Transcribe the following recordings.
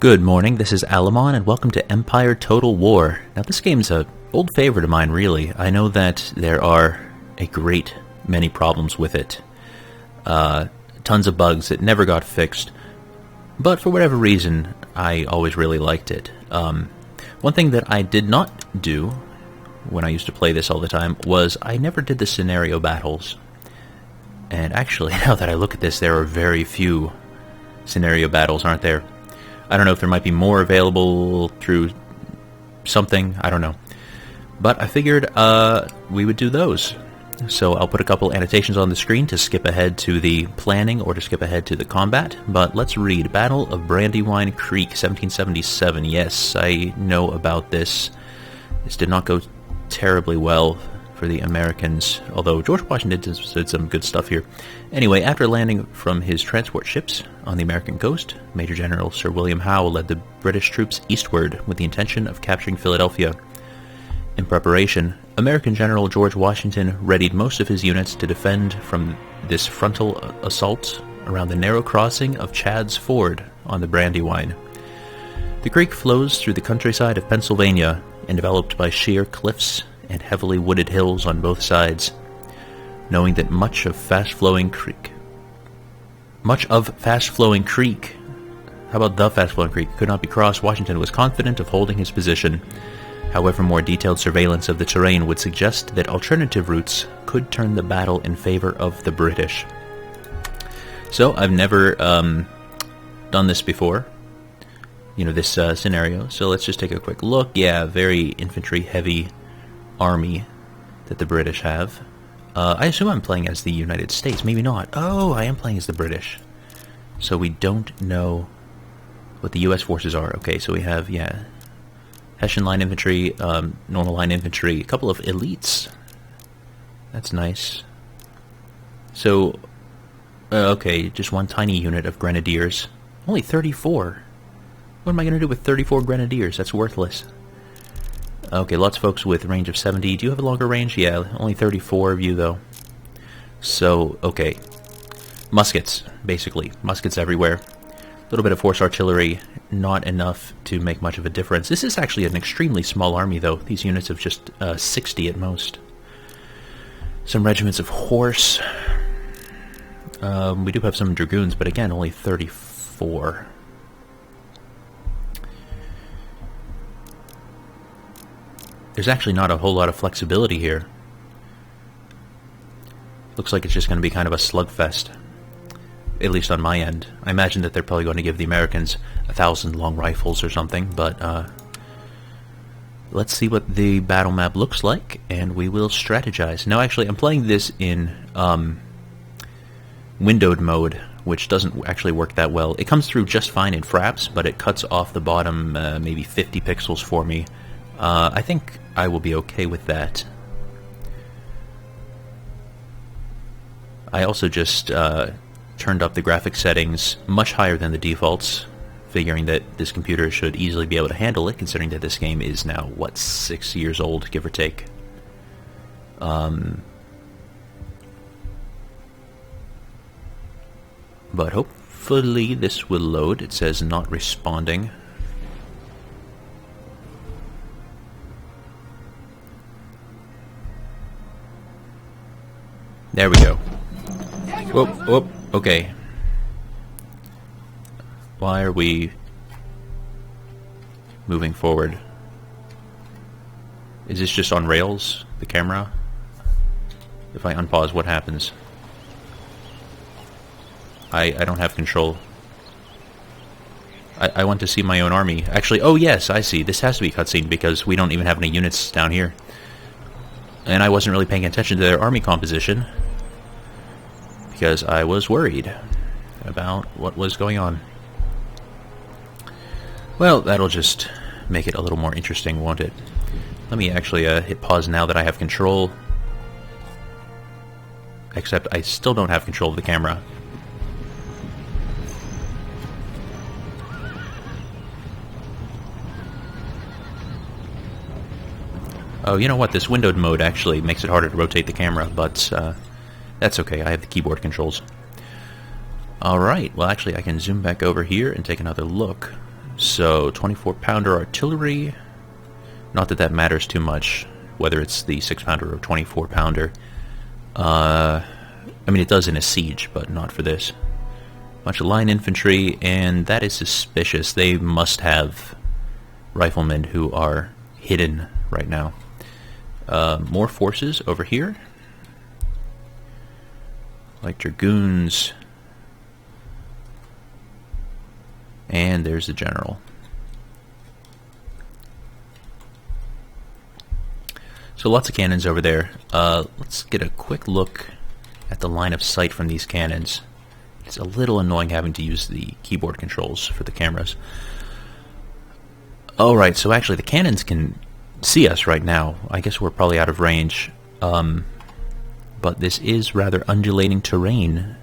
Good morning, this is Alamon, and welcome to Empire Total War. Now, this game's an old favorite of mine, really. I know that there are a great many problems with it. Tons of bugs that never got fixed. But for whatever reason, I always really liked it. One thing that I did not do when I used to play this all the time was I never did the scenario battles. And actually, now that I look at this, there are very few scenario battles, aren't there? I don't know if there might be more available through something, I don't know. But I figured we would do those. So I'll put a couple annotations on the screen to skip ahead to the planning or to skip ahead to the combat. But let's read Battle of Brandywine Creek, 1777. Yes, I know about this. This did not go terribly well for the Americans, although George Washington did some good stuff here. Anyway, after landing from his transport ships on the American coast, Major General Sir William Howe led the British troops eastward with the intention of capturing Philadelphia. In preparation, American General George Washington readied most of his units to defend from this frontal assault around the narrow crossing of Chad's Ford on the Brandywine. The creek flows through the countryside of Pennsylvania, enveloped by sheer cliffs and heavily wooded hills on both sides. Knowing that much of fast-flowing creek, could not be crossed, Washington was confident of holding his position. However, more detailed surveillance of the terrain would suggest that alternative routes could turn the battle in favor of the British. So, I've never done this before, this scenario, so let's just take a quick look. Yeah, very infantry-heavy army that the British have. I assume I'm playing as the United States. Maybe not. Oh, I am playing as the British. So we don't know what the U.S. forces are. Okay, so we have, Hessian line infantry, normal line infantry, a couple of elites. That's nice. So, okay, just one tiny unit of grenadiers. Only 34. What am I going to do with 34 grenadiers? That's worthless. Okay, lots of folks with range of 70. Do you have a longer range? Yeah, only 34 of you, though. So, okay. Muskets, basically. Muskets everywhere. A little bit of horse artillery. Not enough to make much of a difference. This is actually an extremely small army, though. These units of just 60 at most. Some regiments of horse. We do have some dragoons, but again, only 34. There's actually not a whole lot of flexibility here. Looks like it's just going to be kind of a slugfest. At least on my end. I imagine that they're probably going to give the Americans 1,000 long rifles or something, but let's see what the battle map looks like, and we will strategize. Now, actually, I'm playing this in windowed mode, which doesn't actually work that well. It comes through just fine in fraps, but it cuts off the bottom maybe 50 pixels for me. I think I will be okay with that. I also just turned up the graphic settings much higher than the defaults, figuring that this computer should easily be able to handle it, considering that this game is now, 6 years old, give or take. But hopefully this will load. It says not responding. There we go. Whoop, whoop, okay. Why are we moving forward? Is this just on rails, the camera? If I unpause, what happens? I don't have control. I want to see my own army. Actually, oh yes, I see. This has to be cutscene because we don't even have any units down here. And I wasn't really paying attention to their army composition because I was worried about what was going on. Well, that'll just make it a little more interesting, won't it? Let me actually hit pause now that I have control. Except I still don't have control of the camera. Oh, you know what? This windowed mode actually makes it harder to rotate the camera, but that's okay. I have the keyboard controls. Alright, well actually I can zoom back over here and take another look. So 24-pounder artillery. Not that that matters too much, whether it's the 6-pounder or 24-pounder. I mean, it does in a siege, but not for this. Bunch of line infantry, and that is suspicious. They must have riflemen who are hidden right now. More forces over here. Like dragoons. And there's the general. So lots of cannons over there. Let's get a quick look at the line of sight from these cannons. It's a little annoying having to use the keyboard controls for the cameras. Alright, so actually the cannons can see us right now. I guess we're probably out of range. But this is rather undulating terrain.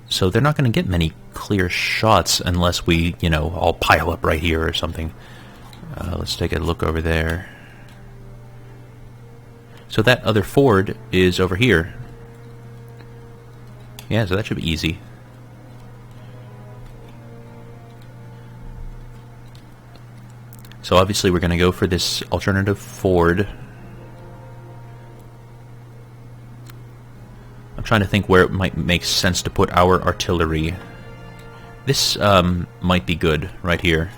So they're not going to get many clear shots unless we, you know, all pile up right here or something. Let's take a look over there. So that other ford is over here. Yeah, so that should be easy. So obviously we're going to go for this alternative ford. I'm trying to think where it might make sense to put our artillery. This might be good right here.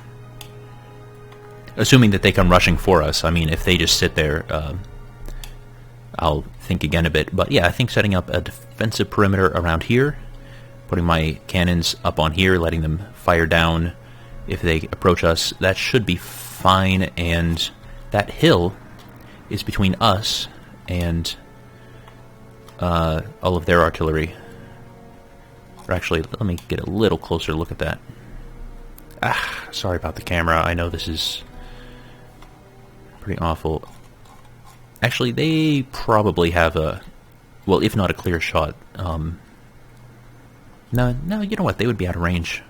Assuming that they come rushing for us. I mean, if they just sit there, I'll think again a bit. But yeah, I think setting up a defensive perimeter around here, putting my cannons up on here, letting them fire down if they approach us, that should be fine. And that hill is between us and all of their artillery. Or actually, let me get a little closer look at that. Sorry about the camera. I know this is pretty awful. Actually, they probably have a, well, if not a clear shot. No, you know what? They would be out of range.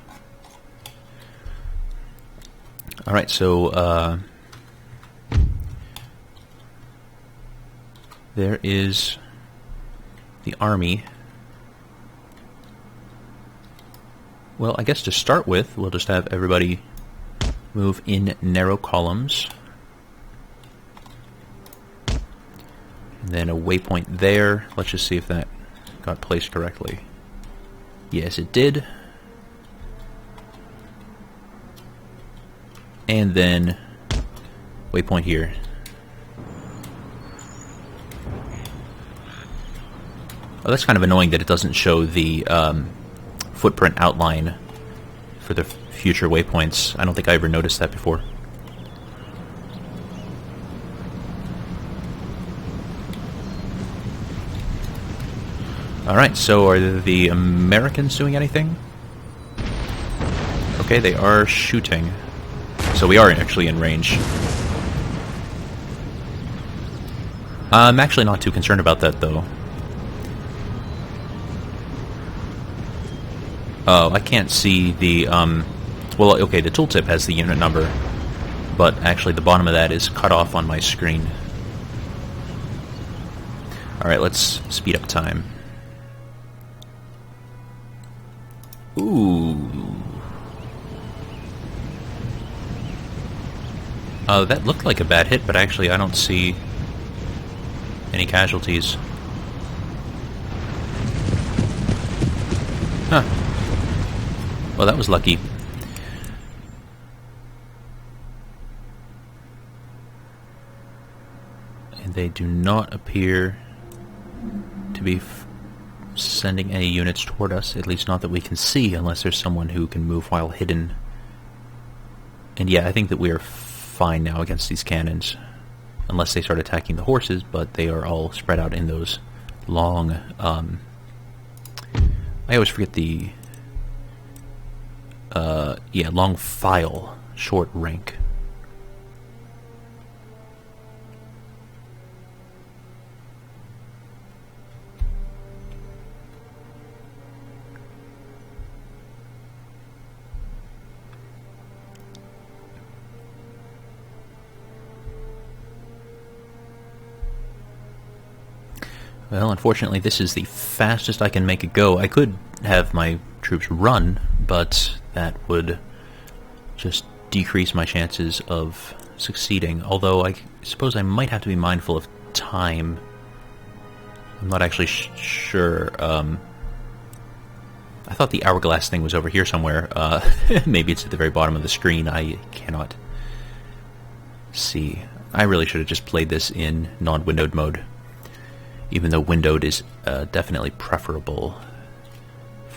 Alright, so, there is the army. Well, I guess to start with, we'll just have everybody move in narrow columns. And then a waypoint there. Let's just see if that got placed correctly. Yes, it did. And then waypoint here. Oh, that's kind of annoying that it doesn't show the footprint outline for the future waypoints. I don't think I ever noticed that before. Alright, so are the Americans doing anything? Okay, they are shooting. So we are actually in range. I'm actually not too concerned about that, though. Oh, I can't see the, well, okay, the tooltip has the unit number, but actually the bottom of that is cut off on my screen. Alright, let's speed up time. Ooh. That looked like a bad hit, but actually I don't see any casualties. Huh. Well, that was lucky. And they do not appear to be sending any units toward us, at least not that we can see, unless there's someone who can move while hidden. And yeah, I think that we are fine now against these cannons, unless they start attacking the horses, but they are all spread out in those long, I always forget the, yeah, long file, short rank. Well, unfortunately, this is the fastest I can make it go. I could have my troops run, but that would just decrease my chances of succeeding, although I suppose I might have to be mindful of time. I'm not actually sure. I thought the hourglass thing was over here somewhere. Maybe it's at the very bottom of the screen. I cannot see. I really should have just played this in non-windowed mode, even though windowed is definitely preferable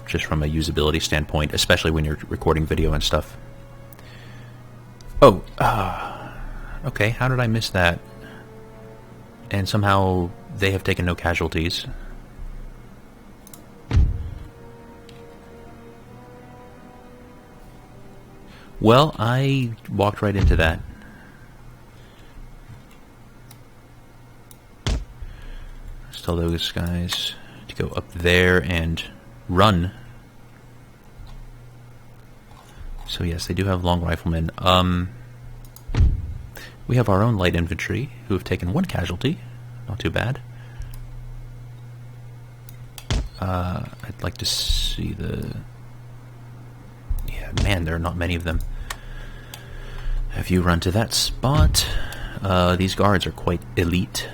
just from a usability standpoint, especially when you're recording video and stuff. Oh, okay, how did I miss that? And somehow they have taken no casualties. Well, I walked right into that. Let's tell those guys to go up there and run. So yes, they do have long riflemen. We have our own light infantry who have taken one casualty. Not too bad. I'd like to see the... Yeah, man, there are not many of them. Have you run to that spot? These guards are quite elite.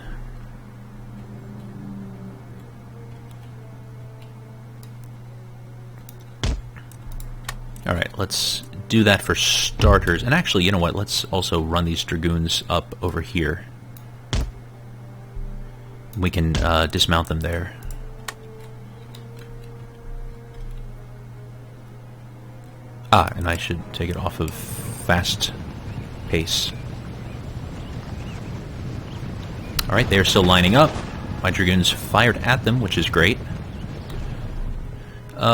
Alright, let's do that for starters. And actually, you know what? Let's also run these dragoons up over here. We can dismount them there. Ah, and I should take it off of fast pace. Alright, they're still lining up. My dragoons fired at them, which is great.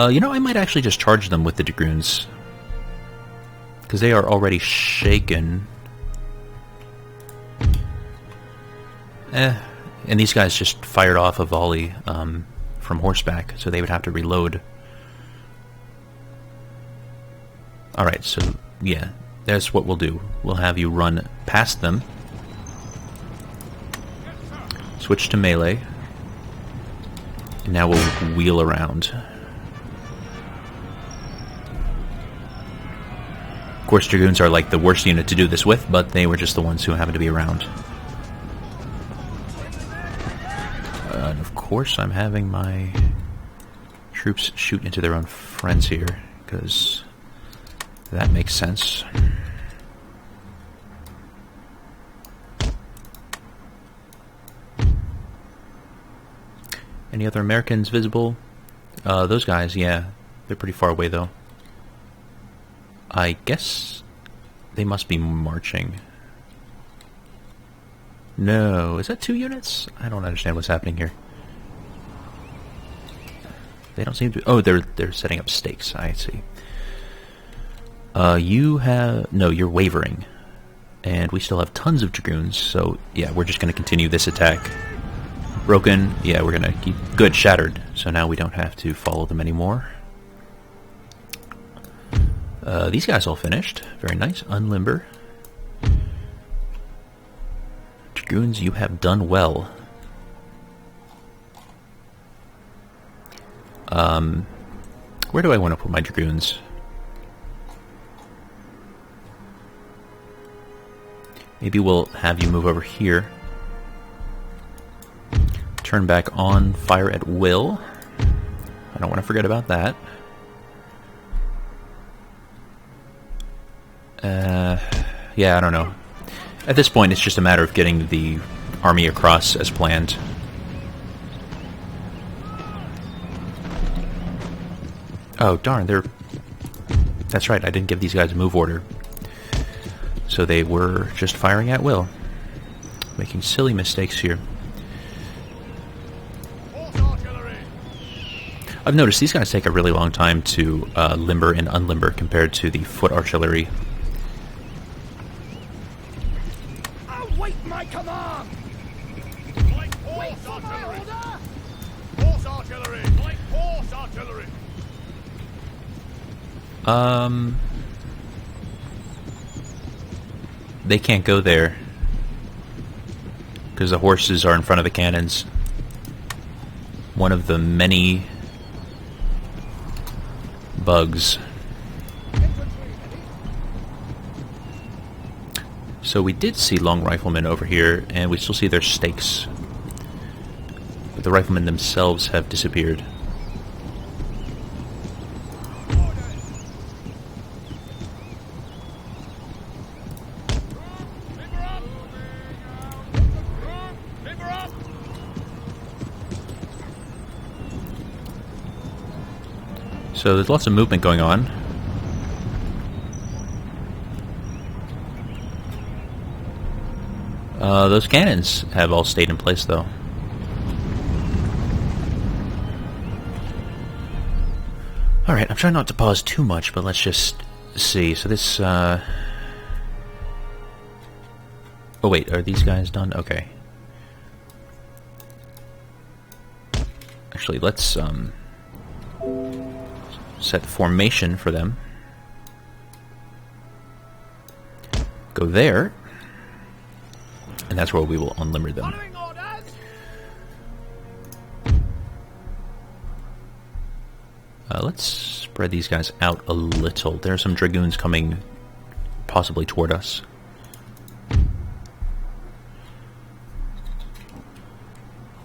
You know, I might actually just charge them with the dragoons, because they are already shaken. And these guys just fired off a volley from horseback, so they would have to reload. Alright, so yeah, that's what we'll do. We'll have you run past them, switch to melee, and now we'll wheel around. Of course, dragoons are like the worst unit to do this with, but they were just the ones who happened to be around. And of course, I'm having my troops shoot into their own friends here, because that makes sense. Any other Americans visible? Those guys, yeah. They're pretty far away, though. I guess they must be marching. No, is that 2 units? I don't understand what's happening here. They don't seem to... Oh, they're setting up stakes. I see. You have... No, you're wavering. And we still have tons of dragoons, so yeah, we're just going to continue this attack. Broken. Yeah, we're going to keep... Good, shattered. So now we don't have to follow them anymore. These guys all finished. Very nice. Unlimber. Dragoons, you have done well. Where do I want to put my dragoons? Maybe we'll have you move over here. Turn back on fire at will. I don't want to forget about that. Yeah, I don't know. At this point, it's just a matter of getting the army across as planned. Oh, darn, they're... That's right, I didn't give these guys a move order. So they were just firing at will. Making silly mistakes here. I've noticed these guys take a really long time to limber and unlimber compared to the foot artillery. Await my command! Like horse artillery! Horse artillery! Like horse artillery! They can't go there because the horses are in front of the cannons. One of the many bugs. So we did see long riflemen over here, and we still see their stakes. But the riflemen themselves have disappeared. So there's lots of movement going on. Those cannons have all stayed in place, though. Alright, I'm trying not to pause too much, but let's just see. So this, Oh wait, are these guys done? Okay. Actually, let's, set the formation for them. Go there. And that's where we will unlimber them. Let's spread these guys out a little. There are some dragoons coming possibly toward us.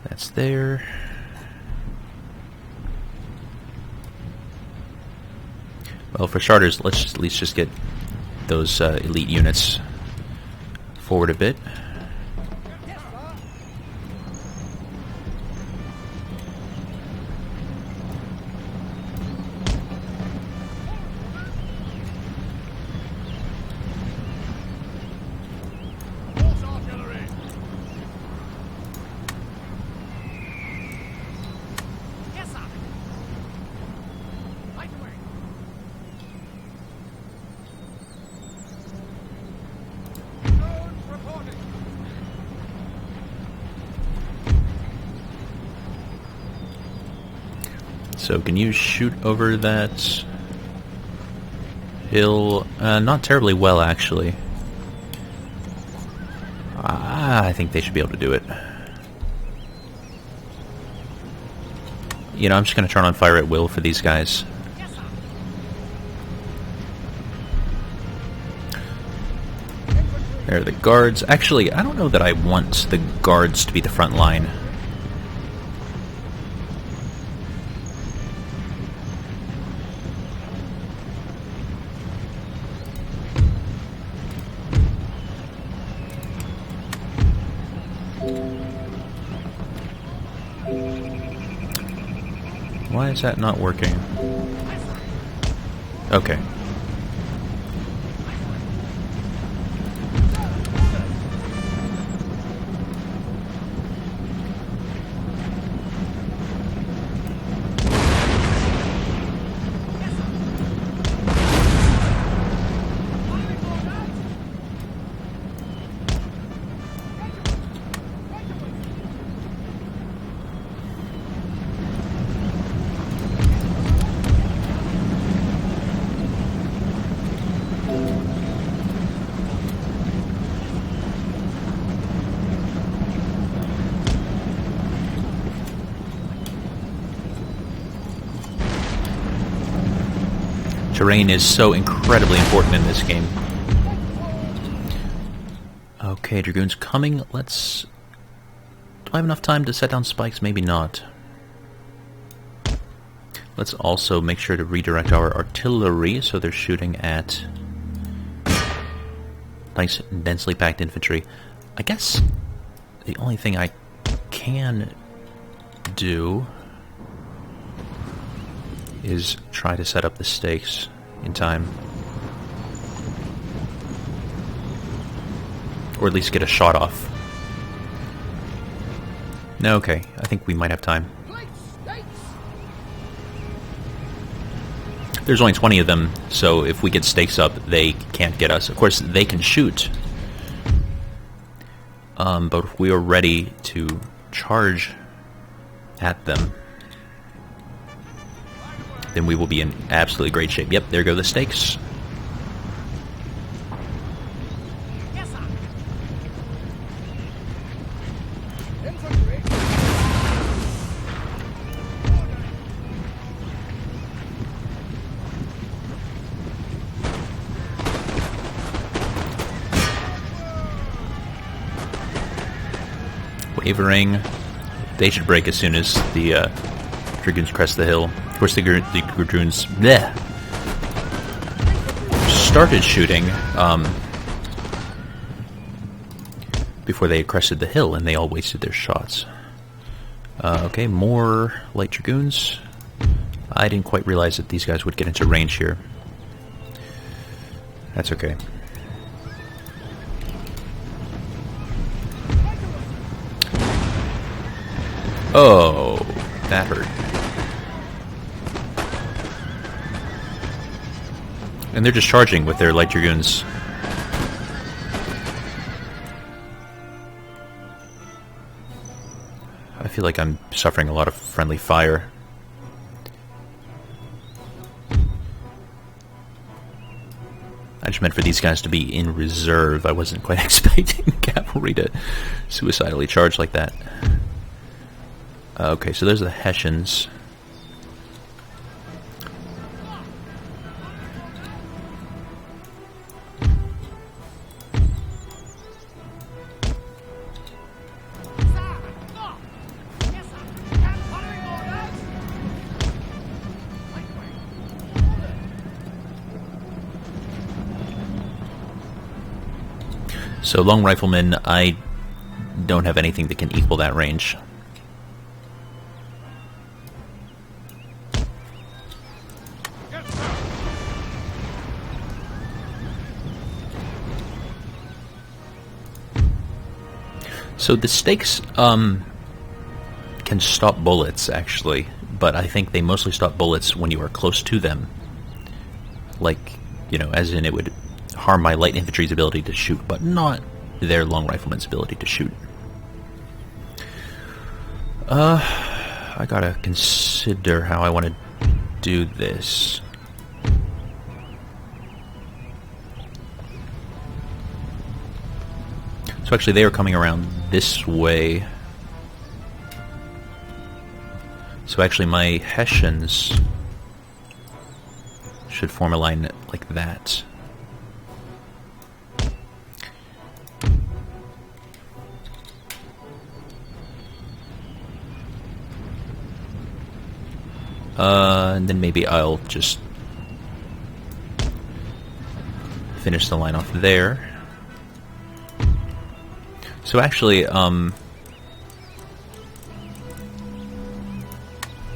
That's there. Well, for starters, let's at least just get those elite units forward a bit. So can you shoot over that hill? Not terribly well, actually. I think they should be able to do it. You know, I'm just going to turn on fire at will for these guys. There are the guards. Actually, I don't know that I want the guards to be the front line. Why is that not working? Okay. Terrain is so incredibly important in this game. Okay, Dragoons coming. Let's... Do I have enough time to set down spikes? Maybe not. Let's also make sure to redirect our artillery so they're shooting at nice densely packed infantry. I guess the only thing I can do is try to set up the stakes in time. Or at least get a shot off. No, okay. I think we might have time. There's only 20 of them, so if we get stakes up, they can't get us. Of course, they can shoot. But if we are ready to charge at them, then we will be in absolutely great shape. Yep, there go the stakes. Wavering. They should break as soon as the Dragoons crest the hill. Of course, the Dragoons started shooting before they had crested the hill, and they all wasted their shots. Okay, more light Dragoons. I didn't quite realize that these guys would get into range here. That's okay. Oh, that hurt. And they're just charging with their light Dragoons. I feel like I'm suffering a lot of friendly fire. I just meant for these guys to be in reserve. I wasn't quite expecting cavalry to suicidally charge like that. Okay, so there's the Hessians. So long riflemen, I don't have anything that can equal that range. So the stakes can stop bullets, actually, but I think they mostly stop bullets when you are close to them. Like, you know, as in it would harm my light infantry's ability to shoot, but not their long riflemen's ability to shoot. I gotta consider how I want to do this. So actually they are coming around this way. So actually my Hessians should form a line like that. And then maybe I'll just finish the line off there. So actually, yeah,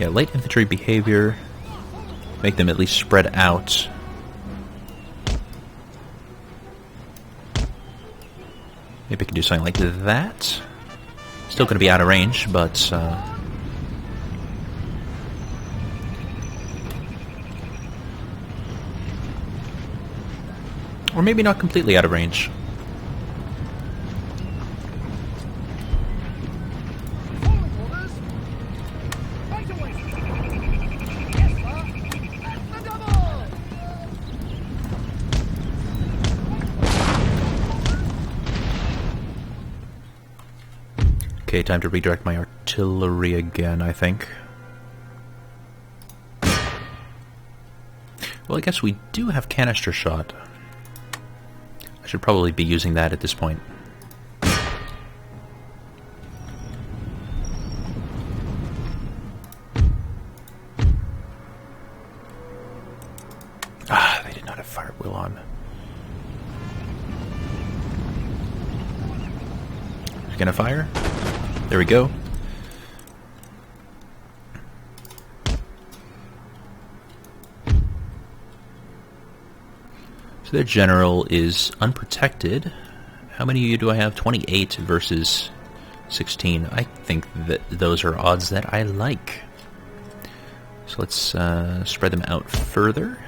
light infantry behavior, make them at least spread out. Maybe I can do something like that. Still going to be out of range, but or maybe not completely out of range. Okay, time to redirect my artillery again, I think. Well, I guess we do have canister shot. I should probably be using that at this point. Ah, they did not have fire wheel on. Gonna fire? There we go. So their general is unprotected. How many of you do I have? 28 versus 16. I think that those are odds that I like. So let's spread them out further.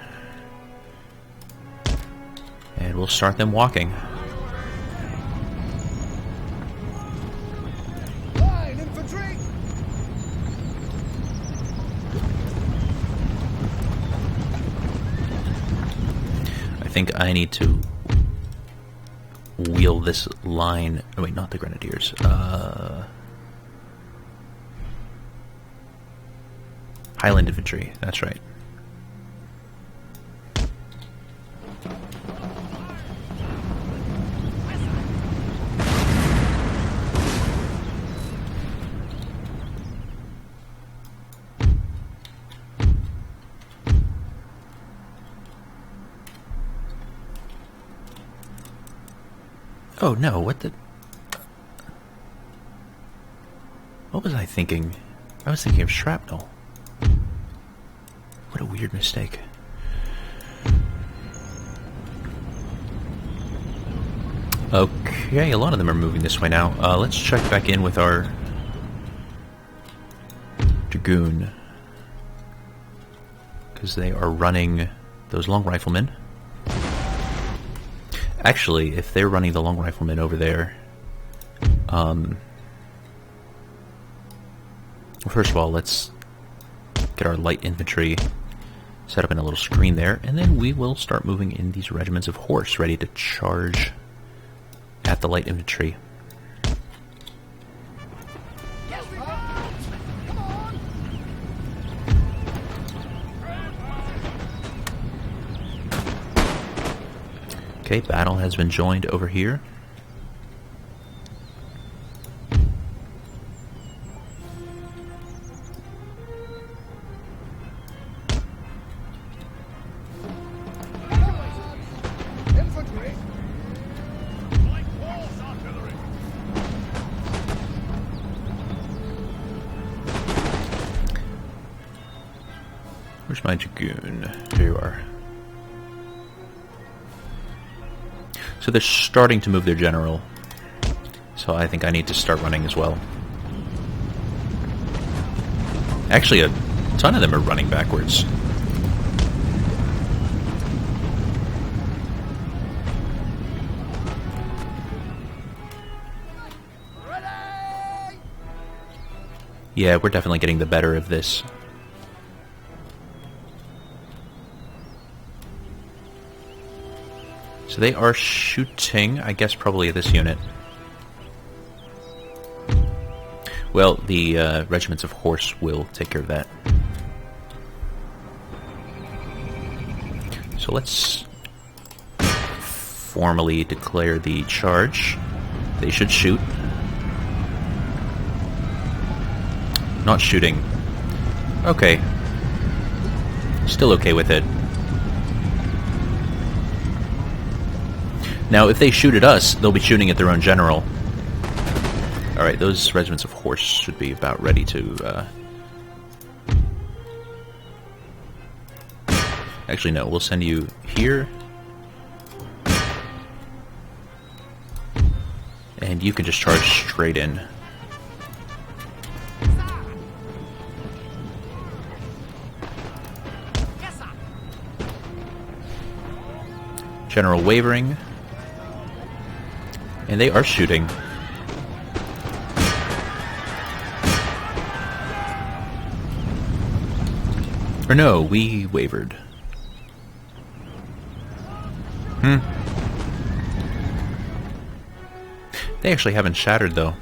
And we'll start them walking. I think I need to wheel this line. Oh, wait, not the Grenadiers. Highland Infantry, that's right. Oh no, what the... What was I thinking? I was thinking of shrapnel. What a weird mistake. Okay, a lot of them are moving this way now. Let's check back in with our Dragoon. Because they are running those long riflemen. Actually, if they're running the long riflemen over there... first of all, let's get our light infantry set up in a little screen there, and then we will start moving in these regiments of horse ready to charge at the light infantry. Okay, battle has been joined over here. Where's my Dragoon? Here you are. So they're starting to move their general. So I think I need to start running as well. Actually, a ton of them are running backwards. Yeah, we're definitely getting the better of this. So they are shooting, I guess, probably at this unit. Well, the regiments of horse will take care of that. So let's formally declare the charge. They should shoot. Not shooting. Okay. Still okay with it. Now, if they shoot at us, they'll be shooting at their own general. Alright, those regiments of horse should be about ready to... Actually, no, we'll send you here. And you can just charge straight in. General wavering. And they are shooting. Or no, we wavered. They actually haven't shattered, though.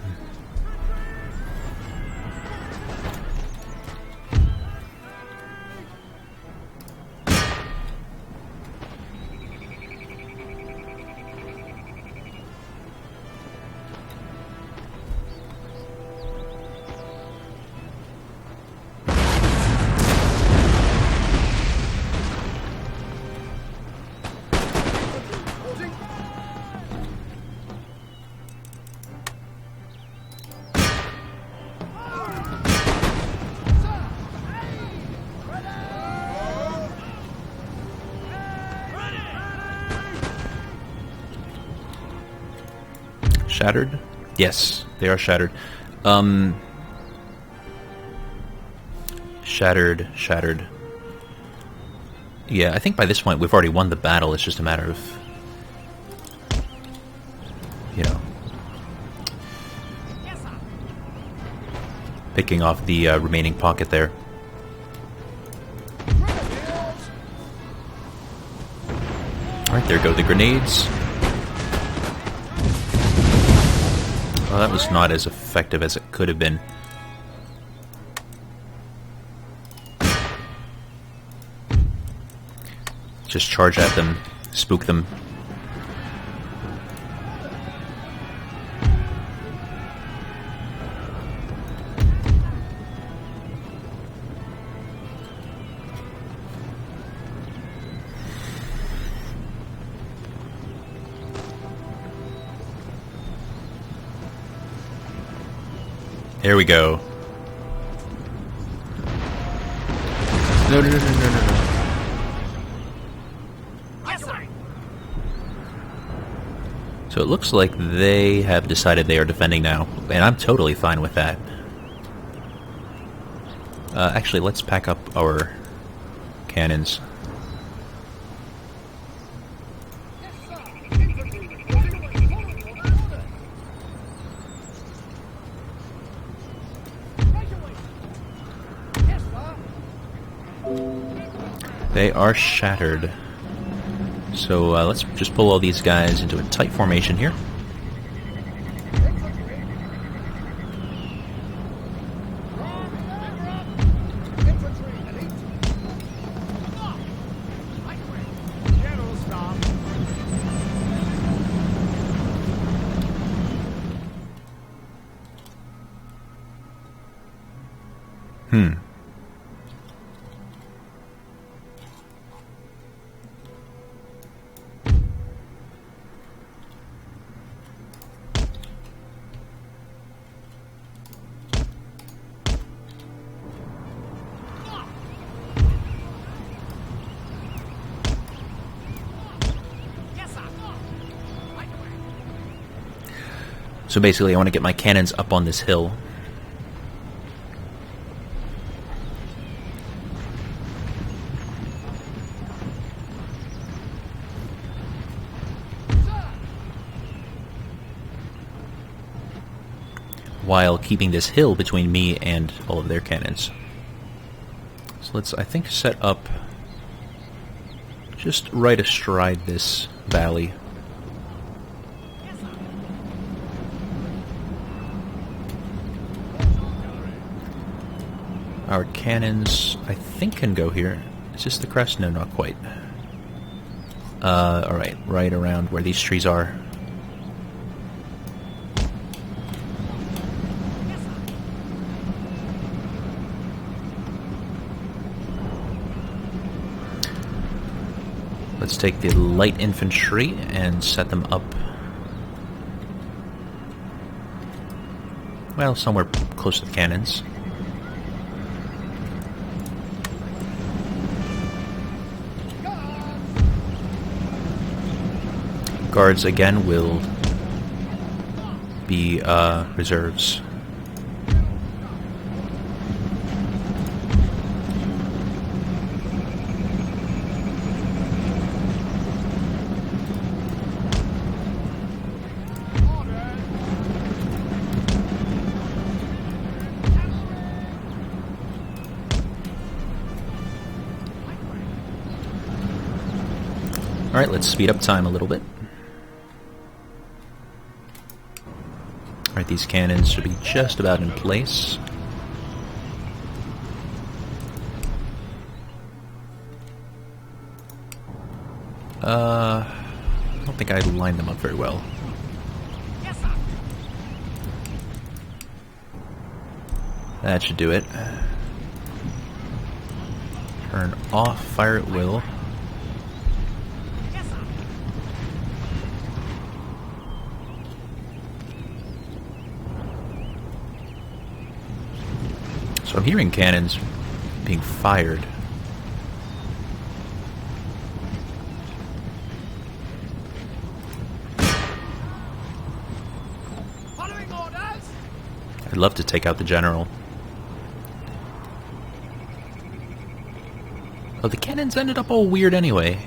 Shattered? Yes, they are shattered. Shattered. Yeah, I think by this point we've already won the battle. It's just a matter of, you know, picking off the remaining pocket there. Alright, there go the grenades. Well, that was not as effective as it could have been. Just charge at them, spook them. There we go. No, no, no, no, no, no, no. So it looks like they have decided they are defending now, and I'm totally fine with that. Actually, let's pack up our cannons. They are shattered. So let's just pull all these guys into a tight formation here. So basically I want to get my cannons up on this hill. While keeping this hill between me and all of their cannons. So let's, I think, set up just right astride this valley. Our cannons, I think, can go here. Is this the crest? No, not quite. Alright, right around where these trees are. Let's take the light infantry and set them up, well, somewhere close to the cannons. Guards, again, will be reserves. Alright, let's speed up time a little bit. Alright, these cannons should be just about in place. I don't think I lined them up very well. That should do it. Turn off, fire at will. So I'm hearing cannons being fired. Following orders. I'd love to take out the general. Oh, the cannons ended up all weird anyway.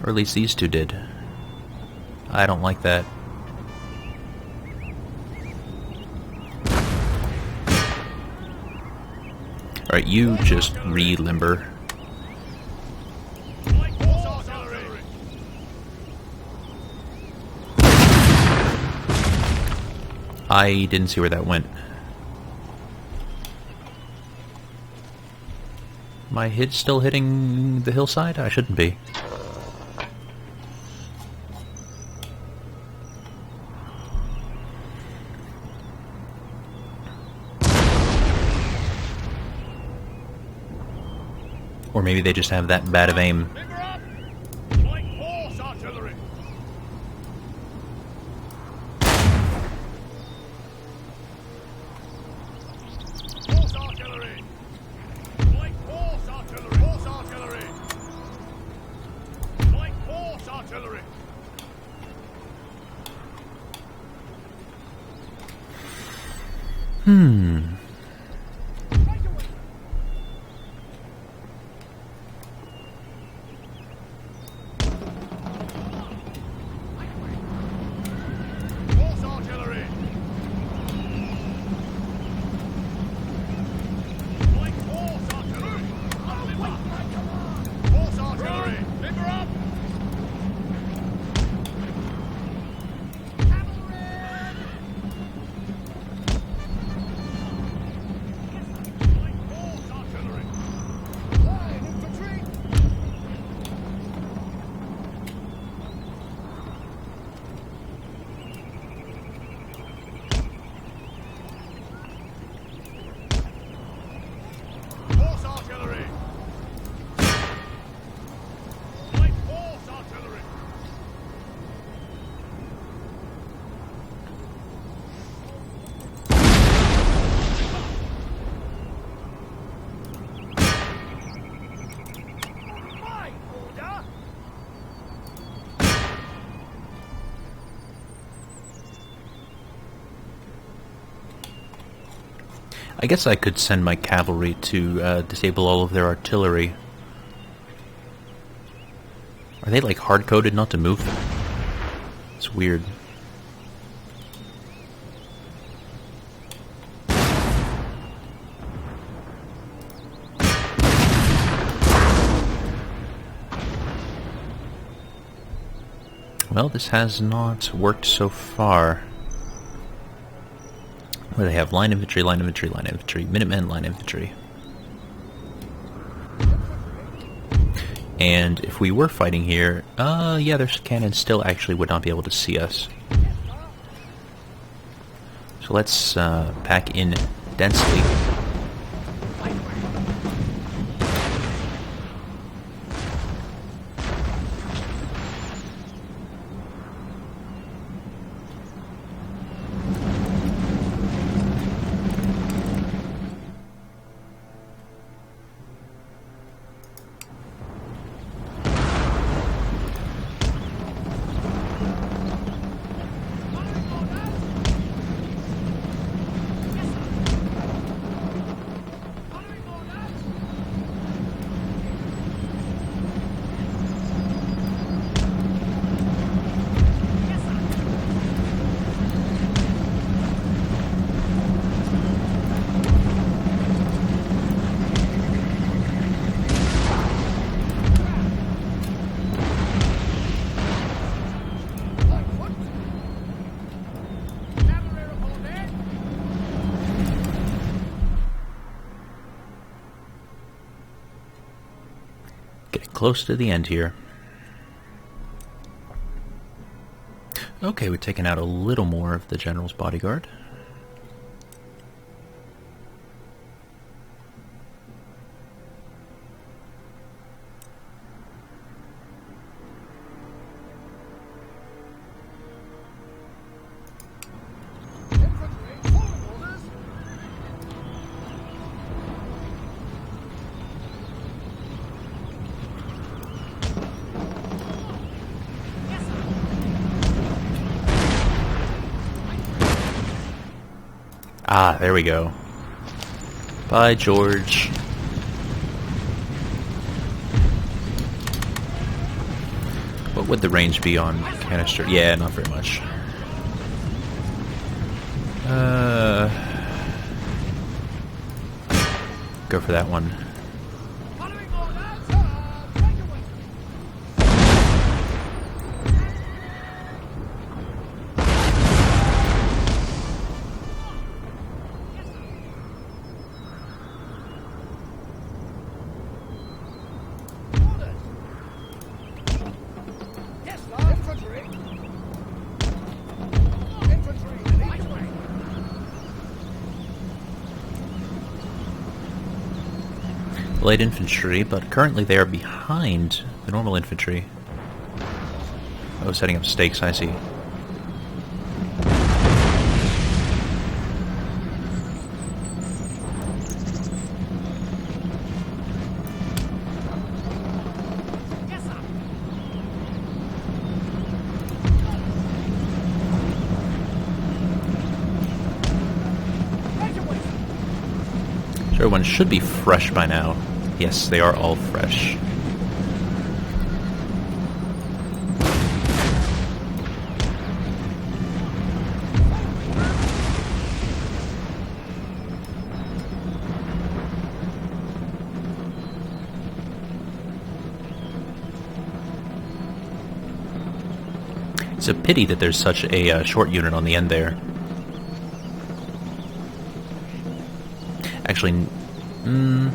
Or at least these two did. I don't like that. Alright, you just re-limber. I didn't see where that went. Am I still hitting the hillside? I shouldn't be. Or maybe they just have that bad of aim. artillery. Horse artillery. Like horse artillery. Horse artillery. Limber up. Like horse artillery. Line infantry. Horse artillery. Like horse artillery. My order. I guess I could send my cavalry to disable all of their artillery. Are they like hard-coded not to move? It's weird. Well, this has not worked so far. What do they have? Line infantry, line infantry, line infantry, Minutemen, line infantry. And if we were fighting here, yeah, their cannons still actually would not be able to see us. So let's pack in densely. Getting close to the end here. Okay, we've taken out a little more of the general's bodyguard. Ah, there we go. By George. What would the range be on canister? Yeah, not very much. Go for that one. Light infantry, but currently they are behind the normal infantry. Oh, setting up stakes, I see. Everyone should be fresh by now. Yes, they are all fresh. It's a pity that there's such a short unit on the end there. Actually, no,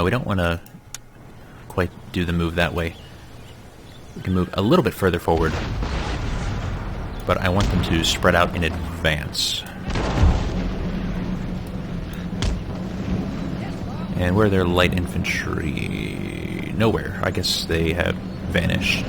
we don't want to quite do the move that way. We can move a little bit further forward, but I want them to spread out in advance. And where are their light infantry? Nowhere. I guess they have vanished.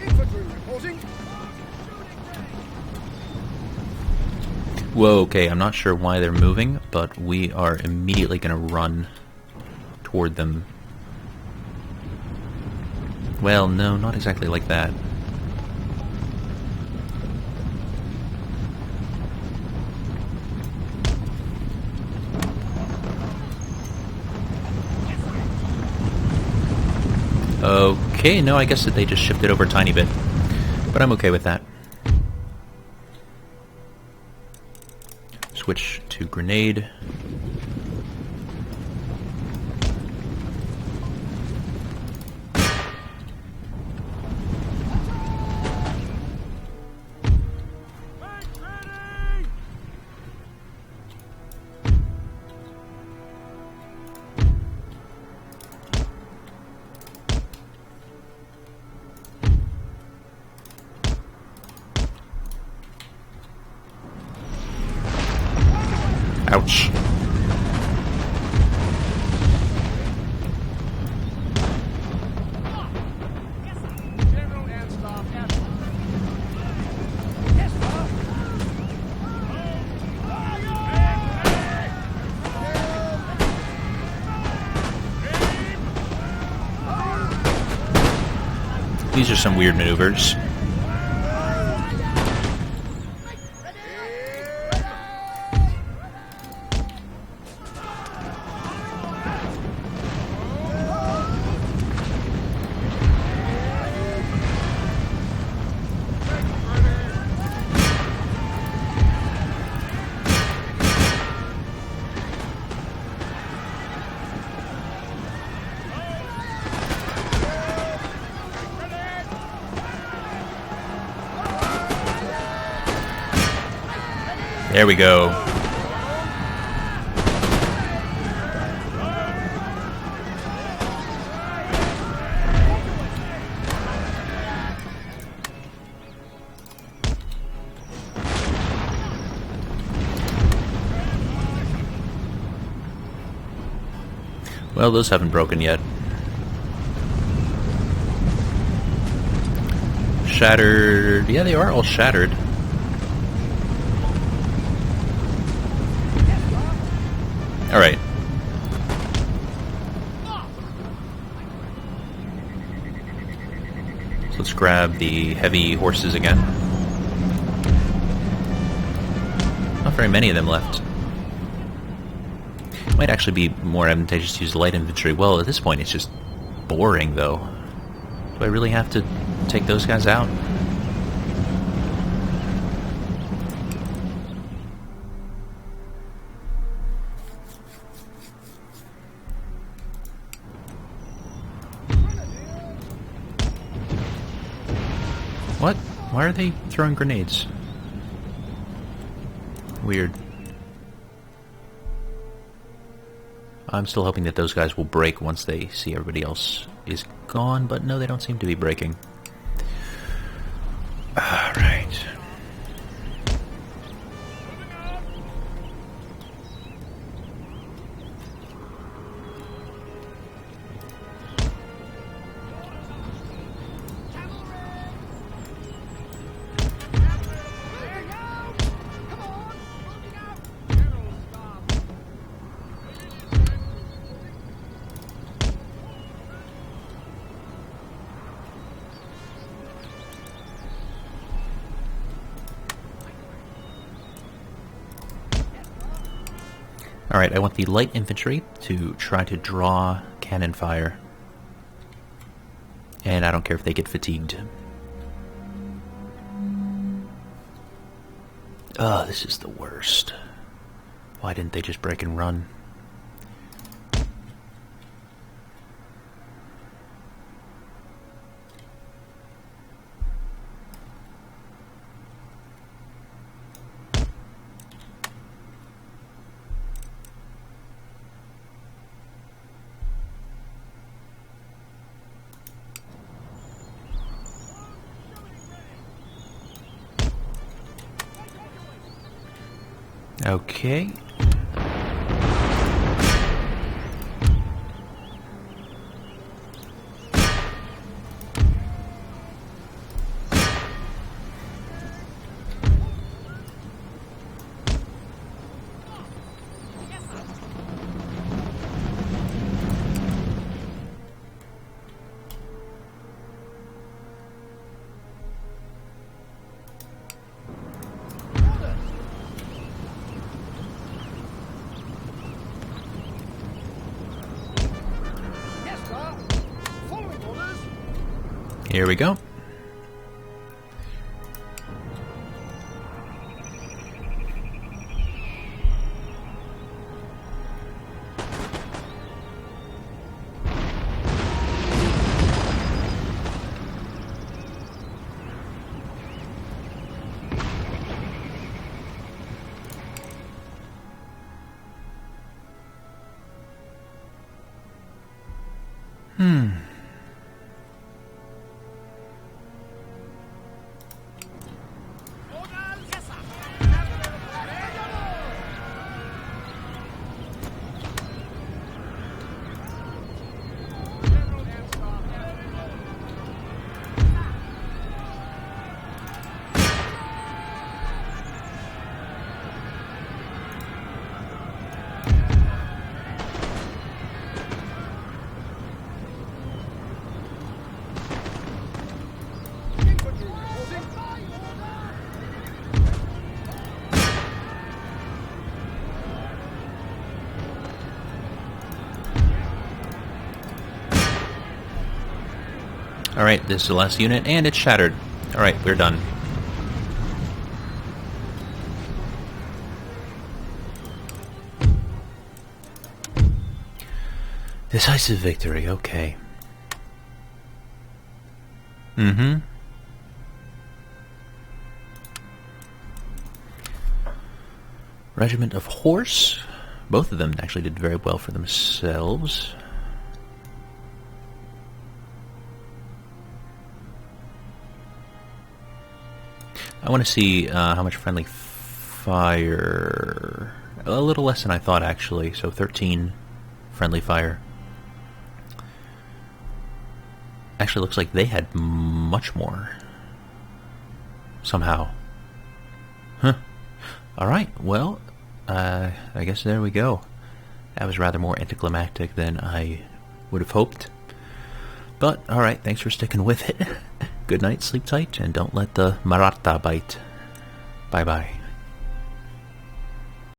Infantry reporting. Whoa, okay, I'm not sure why they're moving, but we are immediately going to run toward them. Well, no, not exactly like that. Okay, no, I guess that they just shifted over a tiny bit. But I'm okay with that. Switch to grenade. Ouch. General and staff at yes, sir. These are some weird maneuvers. There we go. Well, those haven't broken yet. Shattered. Yeah, they are all shattered. Alright. So let's grab the heavy horses again. Not very many of them left. Might actually be more advantageous to use light infantry. Well, at this point it's just boring, though. Do I really have to take those guys out? What? Why are they throwing grenades? Weird. I'm still hoping that those guys will break once they see everybody else is gone, but no, they don't seem to be breaking. Alright. Alright, I want the light infantry to try to draw cannon fire. And I don't care if they get fatigued. Oh, this is the worst. Why didn't they just break and run? Okay. Yes, sir. Following orders. Here we go. Orders. Yes, sir. General and staff. Infantry reporting. Alright, this is the last unit, and it's shattered. Alright, we're done. Decisive victory, okay. Regiment of Horse. Both of them actually did very well for themselves. I want to see how much friendly fire... A little less than I thought, actually. So 13 friendly fire. Actually, looks like they had much more. Somehow. Huh. Alright, well, I guess there we go. That was rather more anticlimactic than I would have hoped. But, alright, thanks for sticking with it. Good night, sleep tight, and don't let the Maratha bite. Bye-bye.